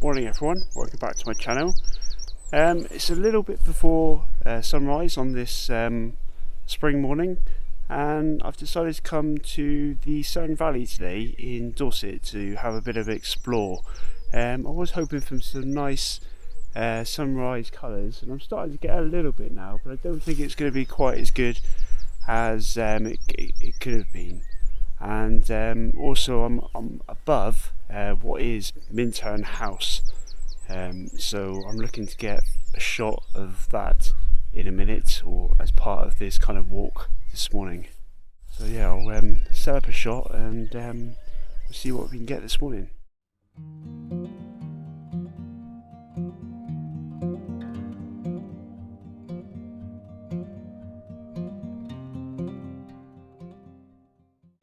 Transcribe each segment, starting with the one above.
Morning everyone, welcome back to my channel. It's a little bit before sunrise on this spring morning, and I've decided to come to the Cerne Valley today in Dorset to have a bit of an explore. I was hoping for some nice sunrise colours, and I'm starting to get a little bit now, but I don't think it's going to be quite as good as it could have been. And also I'm above what is Minterne house, so I'm looking to get a shot of that in a minute, or as part of this kind of walk this morning. So yeah, I'll set up a shot and we'll see what we can get this morning.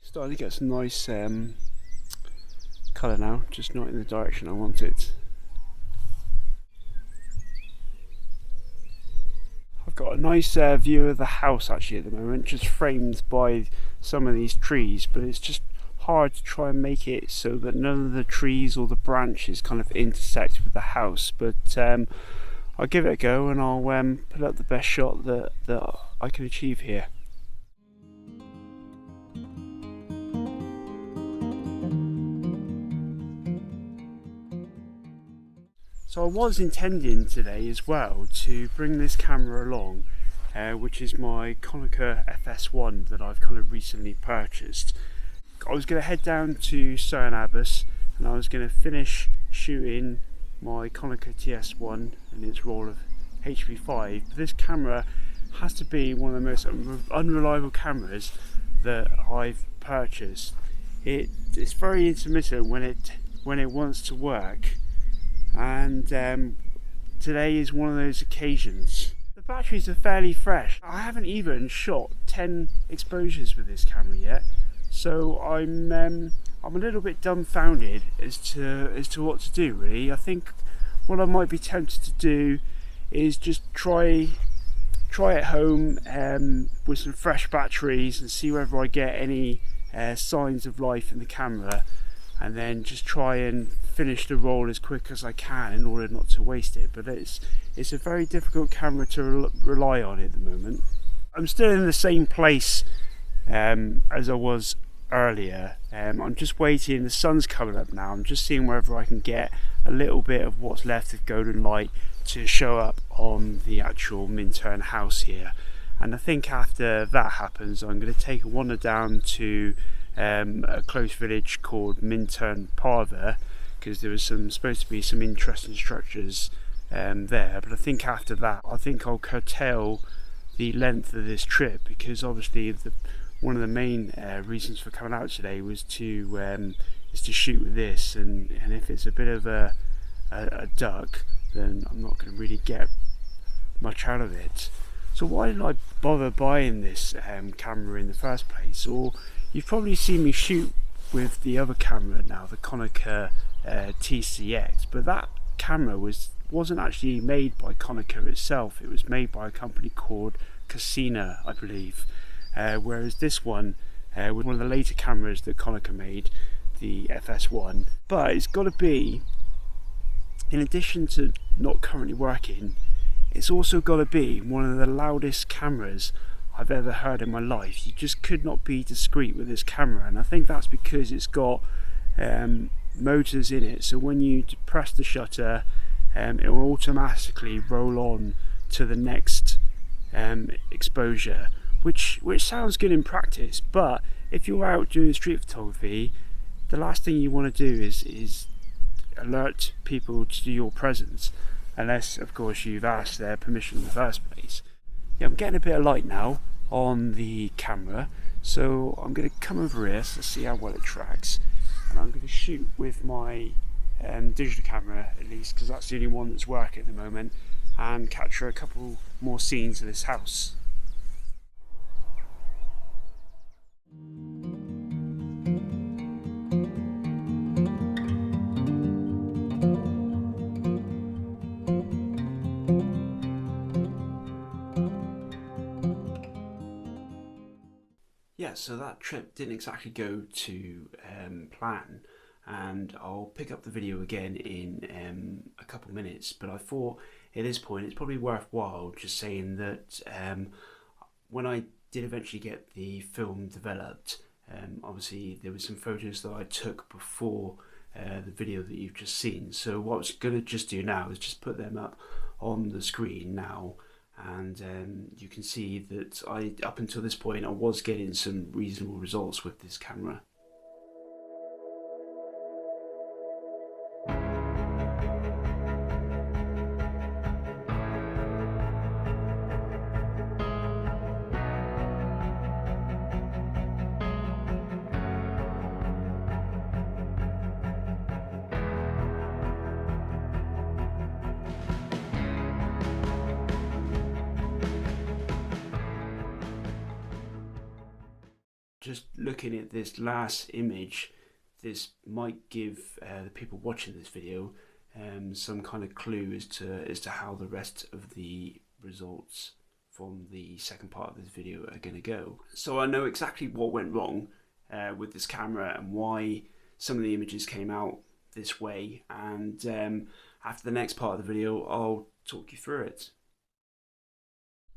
Starting to get some nice colour now, just not in the direction I want it. I've got a nice view of the house actually at the moment, just framed by some of these trees, but it's just hard to try and make it so that none of the trees or the branches kind of intersect with the house. But I'll give it a go and I'll put up the best shot that I can achieve here. So I was intending today as well to bring this camera along, which is my Konica FS-1 that I've kind of recently purchased. I was going to head down to Abbas and I was going to finish shooting my Konica TS1 and its roll of HP5. But this camera has to be one of the most unreliable cameras that I've purchased. It's very intermittent when it wants to work. And today is one of those occasions. The batteries are fairly fresh. I haven't even shot 10 exposures with this camera yet, so I'm a little bit dumbfounded as to what to do really. I think what I might be tempted to do is just try at home with some fresh batteries and see whether I get any signs of life in the camera, and then just try and finish the roll as quick as I can in order not to waste it. But it's a very difficult camera to rely on at the moment. I'm still in the same place as I was earlier. I'm just waiting, the sun's coming up now, I'm just seeing whether I can get a little bit of what's left of golden light to show up on the actual Minterne house here. And I think after that happens, I'm going to take a wander down to a close village called Minterne, because there was supposed to be some interesting structures there. But I think after that, I think I'll curtail the length of this trip, because obviously one of the main reasons for coming out today was to shoot with this, and if it's a bit of a duck, then I'm not going to really get much out of it. So why didn't I bother buying this camera in the first place? Or you've probably seen me shoot with the other camera now, the Konica TCX, but that camera wasn't actually made by Konica itself. It was made by a company called Cerne, I believe, whereas this one was one of the later cameras that Konica made, the FS1. But it's got to be, in addition to not currently working, it's also got to be one of the loudest cameras I've ever heard in my life. You just could not be discreet with this camera, and I think that's because it's got motors in it, so when you press the shutter, it will automatically roll on to the next exposure, which sounds good in practice, but if you're out doing street photography, the last thing you want to do is alert people to your presence, unless of course you've asked their permission in the first place. Yeah, I'm getting a bit of light now on the camera, so I'm going to come over here to see how well it tracks, and I'm going to shoot with my digital camera, at least because that's the only one that's working at the moment, and capture a couple more scenes of this house. Yeah, so that trip didn't exactly go to plan, and I'll pick up the video again in a couple minutes. But I thought at this point it's probably worthwhile just saying that when I did eventually get the film developed, obviously there were some photos that I took before the video that you've just seen. So what I was going to just do now is just put them up on the screen now, and you can see that up until this point I was getting some reasonable results with this camera. Just looking at this last image, this might give the people watching this video some kind of clue as to how the rest of the results from the second part of this video are going to go. So I know exactly what went wrong with this camera and why some of the images came out this way, and after the next part of the video I'll talk you through it.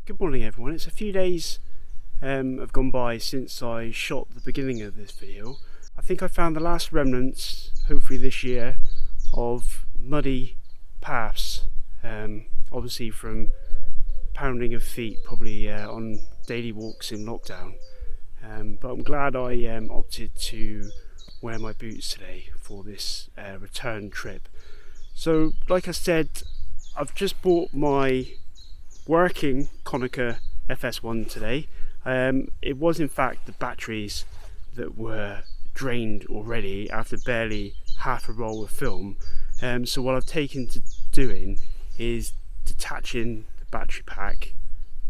Good morning everyone, it's a few days have gone by since I shot the beginning of this video. I think I found the last remnants, hopefully this year, of muddy paths, obviously from pounding of feet, probably on daily walks in lockdown. But I'm glad I opted to wear my boots today for this return trip. So like I said, I've just bought my working Konica FS-1 today. It was in fact the batteries that were drained already after barely half a roll of film. So what I've taken to doing is detaching the battery pack,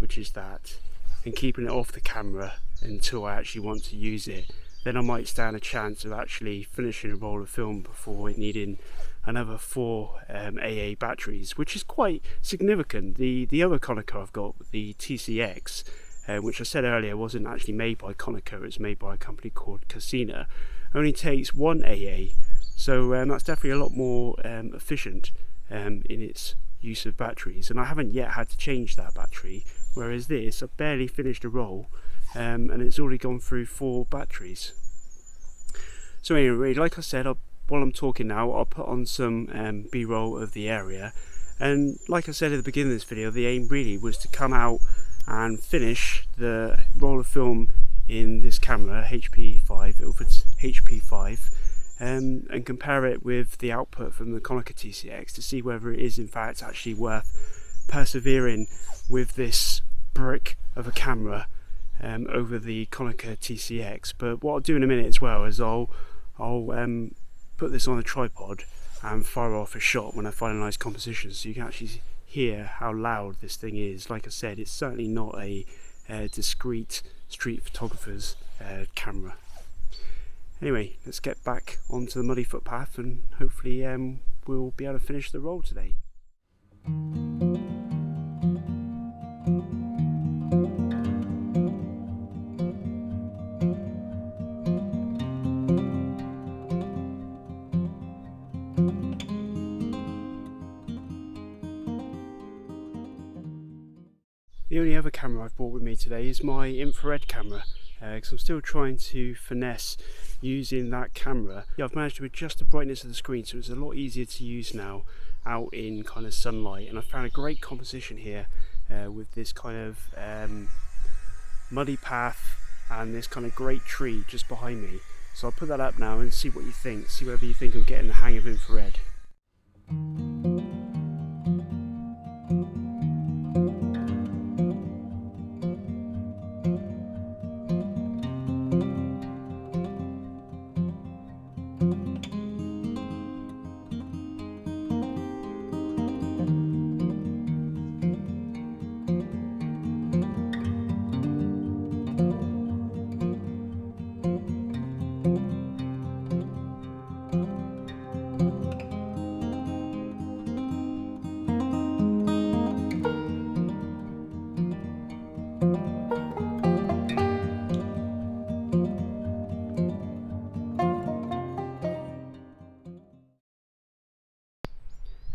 which is that, and keeping it off the camera until I actually want to use it. Then I might stand a chance of actually finishing a roll of film before needing another 4 AA batteries, which is quite significant. The other Konica I've got, the TCX, which I said earlier wasn't actually made by Konica, it was made by a company called Cerne, only takes 1 AA, so that's definitely a lot more efficient in its use of batteries, and I haven't yet had to change that battery, whereas this, I've barely finished a roll and it's already gone through 4 batteries. So anyway, like I said, while I'm talking now, I'll put on some B-roll of the area, and like I said at the beginning of this video, the aim really was to come out and finish the roll of film in this camera, HP5, Ilford HP5, and compare it with the output from the Konica TCX to see whether it is in fact actually worth persevering with this brick of a camera over the Konica TCX. But what I'll do in a minute as well is I'll put this on a tripod and fire off a shot when I finalise composition, so you can actually hear how loud this thing is. Like I said, it's certainly not a discreet street photographer's camera. Anyway, let's get back onto the muddy footpath and hopefully we'll be able to finish the roll today. The only other camera I've brought with me today is my infrared camera, because I'm still trying to finesse using that camera. Yeah, I've managed to adjust the brightness of the screen so it's a lot easier to use now out in kind of sunlight, and I found a great composition here with this kind of muddy path and this kind of great tree just behind me. So I'll put that up now and see what you think, see whether you think I'm getting the hang of infrared.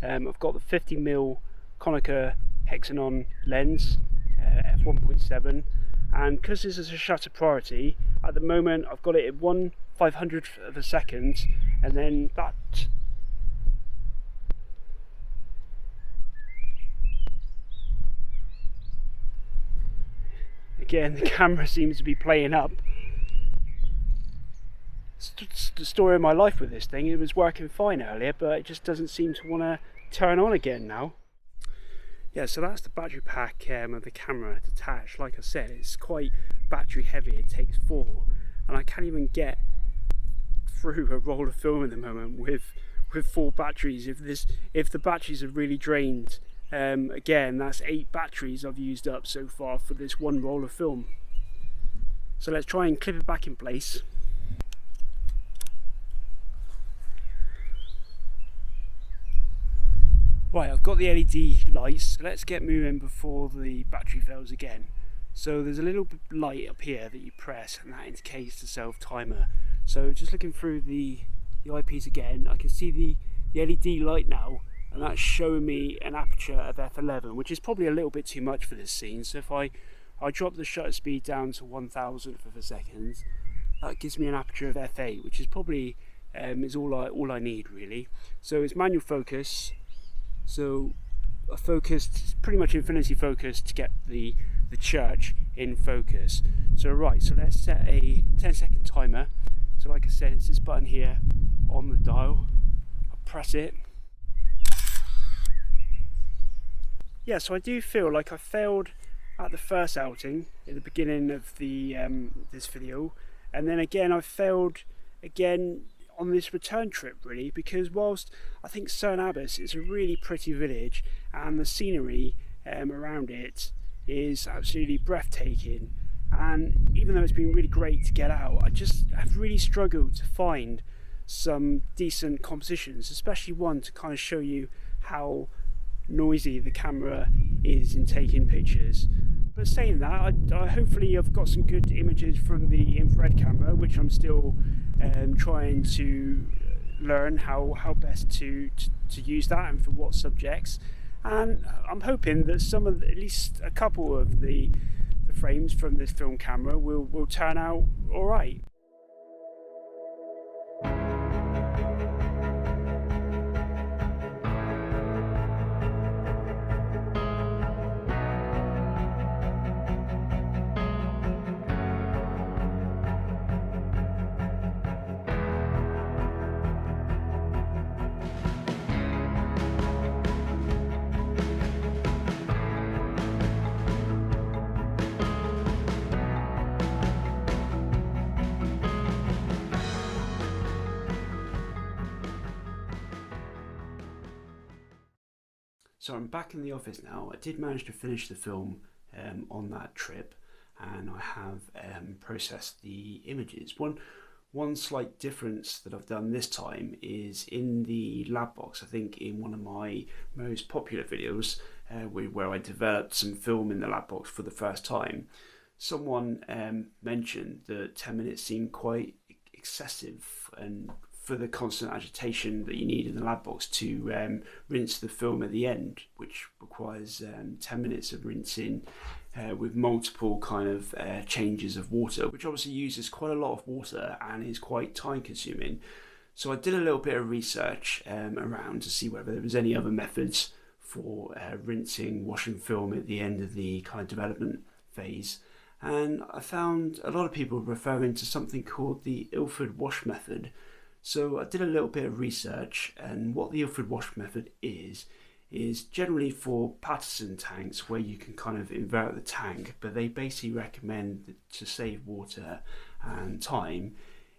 I've got the 50mm Konica Hexanon lens, f1.7, and because this is a shutter priority, at the moment I've got it at 1/500th of a second, and then that again, the camera seems to be playing up. It's the story of my life with this thing. It was working fine earlier, but it just doesn't seem to want to turn on again now. Yeah, so that's the battery pack of the camera detached. Like I said, it's quite battery heavy. It takes 4, and I can't even get through a roll of film at the moment with 4 batteries. If the batteries are really drained, again, that's 8 batteries I've used up so far for this one roll of film. So let's try and clip it back in place. Right, I've got the LED lights, so let's get moving before the battery fails again. So there's a little light up here that you press, and that indicates the self timer. So just looking through the eyepiece again, I can see the LED light now, and that's showing me an aperture of f11, which is probably a little bit too much for this scene. So if I drop the shutter speed down to 1/1000th of a second, that gives me an aperture of f8, which is probably is all I need really. So it's manual focus. So I focused pretty much infinity focus to get the church in focus. So right, so let's set a 10-second timer. So like I said, it's this button here on the dial. I press it. Yeah, so I do feel like I failed at the first outing at the beginning of the this video, and then again I failed again on this return trip really, because whilst I think Cerne Abbas is a really pretty village and the scenery around it is absolutely breathtaking, and even though it's been really great to get out, I've really struggled to find some decent compositions, especially one to kind of show you how noisy the camera is in taking pictures. But saying that, I hopefully I've got some good images from the infrared camera, which I'm still trying to learn how best to use that and for what subjects. And I'm hoping that at least a couple of the frames from this film camera will turn out all right. So I'm back in the office now. I did manage to finish the film on that trip, and I have processed the images. One slight difference that I've done this time is in the lab box. I think in one of my most popular videos where I developed some film in the lab box for the first time, someone mentioned that 10 minutes seemed quite excessive, and for the constant agitation that you need in the lab box to rinse the film at the end, which requires 10 minutes of rinsing with multiple kind of changes of water, which obviously uses quite a lot of water and is quite time consuming. So I did a little bit of research around to see whether there was any other methods for rinsing, washing film at the end of the kind of development phase. And I found a lot of people referring to something called the Ilford wash method. So I did a little bit of research, and what the Ilford wash method is generally for Patterson tanks where you can kind of invert the tank, but they basically recommend that to save water and time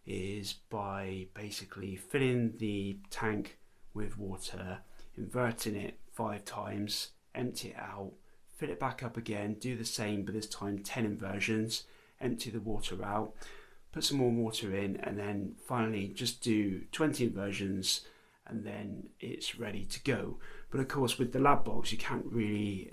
is by basically filling the tank with water, inverting it 5 times, empty it out, fill it back up again, do the same but this time 10 inversions, empty the water out, put some more water in, and then finally just do 20 inversions, and then it's ready to go. But of course with the lab box you can't really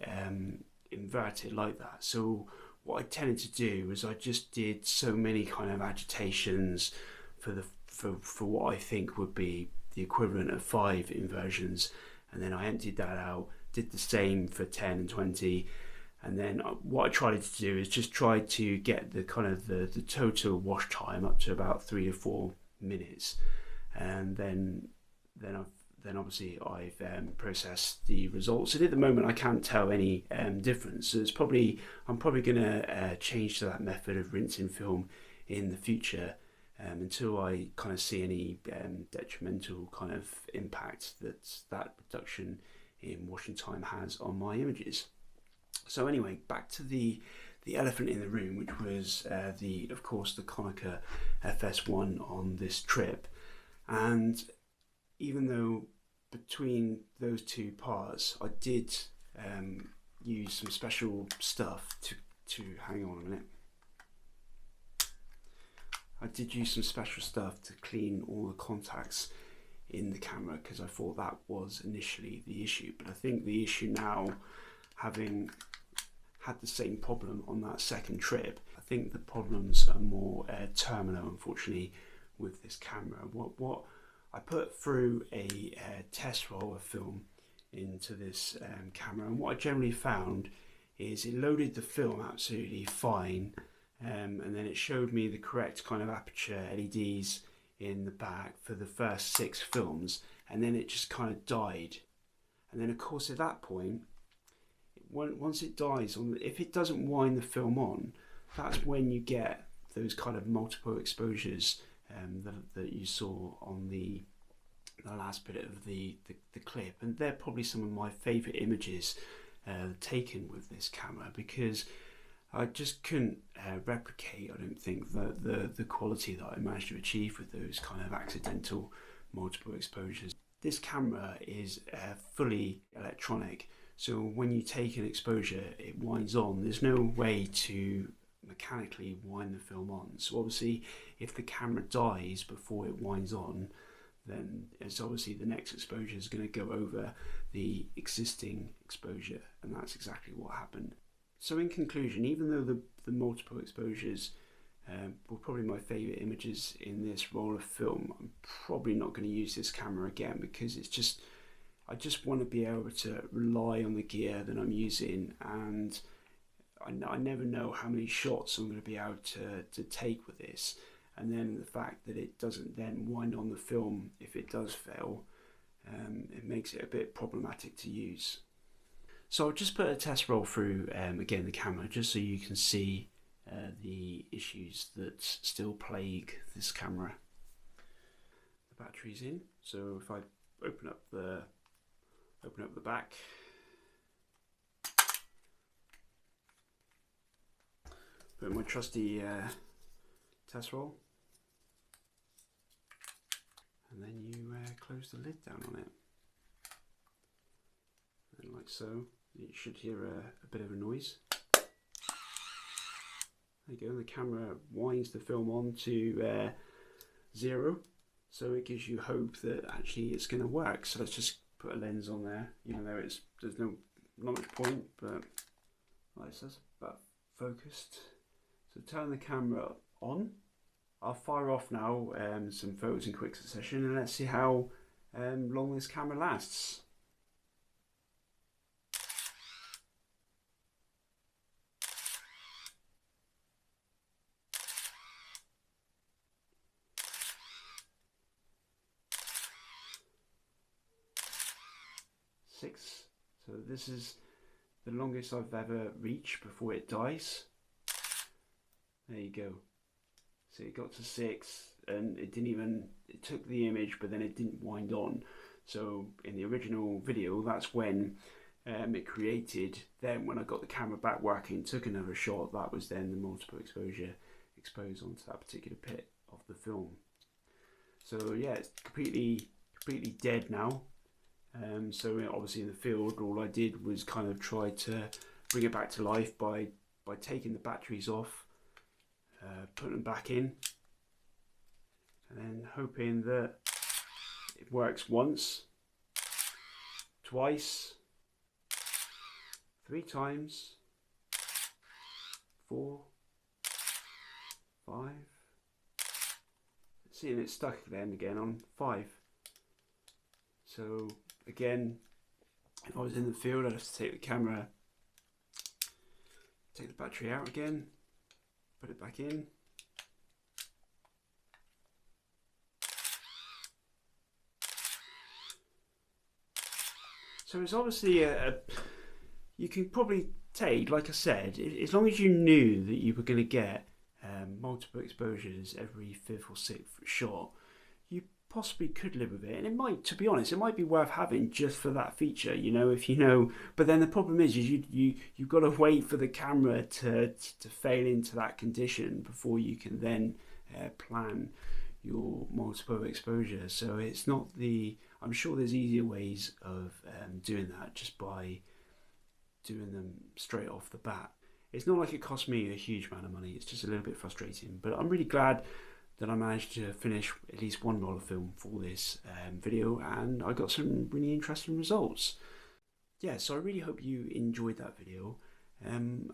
invert it like that. So what I tended to do is I just did so many kind of agitations for what I think would be the equivalent of 5 inversions, and then I emptied that out, did the same for 10 and 20, and then what I tried to do is just try to get the kind of the total wash time up to about 3 to 4 minutes, and then obviously I've processed the results, and at the moment I can't tell any difference. So I'm probably going to change to that method of rinsing film in the future, until I kind of see any detrimental kind of impact that reduction in washing time has on my images. So anyway, back to the elephant in the room, which was of course the Konica FS-1 on this trip. And even though between those two parts I did use some special stuff to hang on a minute. I did use some special stuff to clean all the contacts in the camera, because I thought that was initially the issue. But I think the issue now, having had the same problem on that second trip, I think the problems are more terminal, unfortunately, with this camera. What I put through a test roll of film into this camera, and what I generally found is it loaded the film absolutely fine, and then it showed me the correct kind of aperture LEDs in the back for the first 6 films, and then it just kind of died. And then of course at that point, once it dies, if it doesn't wind the film on, that's when you get those kind of multiple exposures that you saw on the last bit of the clip. And they're probably some of my favourite images taken with this camera, because I just couldn't replicate, I don't think, the quality that I managed to achieve with those kind of accidental multiple exposures. This camera is fully electronic, so when you take an exposure, it winds on. There's no way to mechanically wind the film on. So obviously, if the camera dies before it winds on, then it's obviously the next exposure is going to go over the existing exposure, and that's exactly what happened. So in conclusion, even though the multiple exposures were probably my favourite images in this roll of film, I'm probably not going to use this camera again, because I just want to be able to rely on the gear that I'm using, and I never know how many shots I'm going to be able to take with this. And then the fact that it doesn't then wind on the film if it does fail, it makes it a bit problematic to use. So I'll just put a test roll through again the camera, just so you can see the issues that still plague this camera. The battery's in, so if I open up the back, put my trusty test roll, and then you close the lid down on it, and like so. You should hear a bit of a noise. There you go, the camera winds the film on to 0, so it gives you hope that actually it's going to work. So let's just put a lens on there, even though there's not much point, but like it says, about focused. So turn the camera on. I'll fire off now some photos in quick succession, and let's see how long this camera lasts. Six. So this is the longest I've ever reached before it dies. There you go. So it got to 6, and it took the image, but then it didn't wind on. So in the original video, that's when it created. Then when I got the camera back working, took another shot, that was then the multiple exposure exposed onto that particular bit of the film. So yeah, it's completely dead now. So obviously in the field, all I did was kind of try to bring it back to life by taking the batteries off, putting them back in, and then hoping that it works once, twice, 3 times, 4, 5. See, and it's stuck then again on 5. So again, If I was in the field, I'd have to take the camera, take the battery out again, put it back in. So it's obviously you can probably take, like I said, as long as you knew that you were going to get multiple exposures every fifth or sixth shot, you possibly could live with it. And it might, to be honest, it might be worth having just for that feature, you know, if you know. But then the problem is you've got to wait for the camera to fail into that condition before you can then plan your multiple exposure. So it's not the, I'm sure there's easier ways of doing that just by doing them straight off the bat. It's not like it cost me a huge amount of money, it's just a little bit frustrating, but I'm really glad that I managed to finish at least one roll of film for this video, and I got some really interesting results. Yeah, so I really hope you enjoyed that video.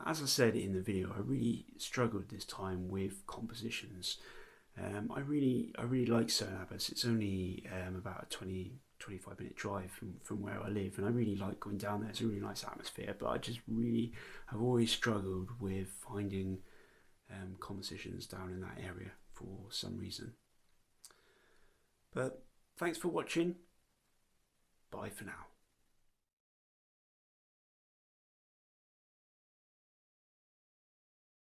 As I said in the video, I really struggled this time with compositions. I really like Cerne Abbas. It's only about a 20-25 minute drive from where I live, and I really like going down there. It's a really nice atmosphere, but I just really have always struggled with finding compositions down in that area for some reason. But thanks for watching. Bye for now.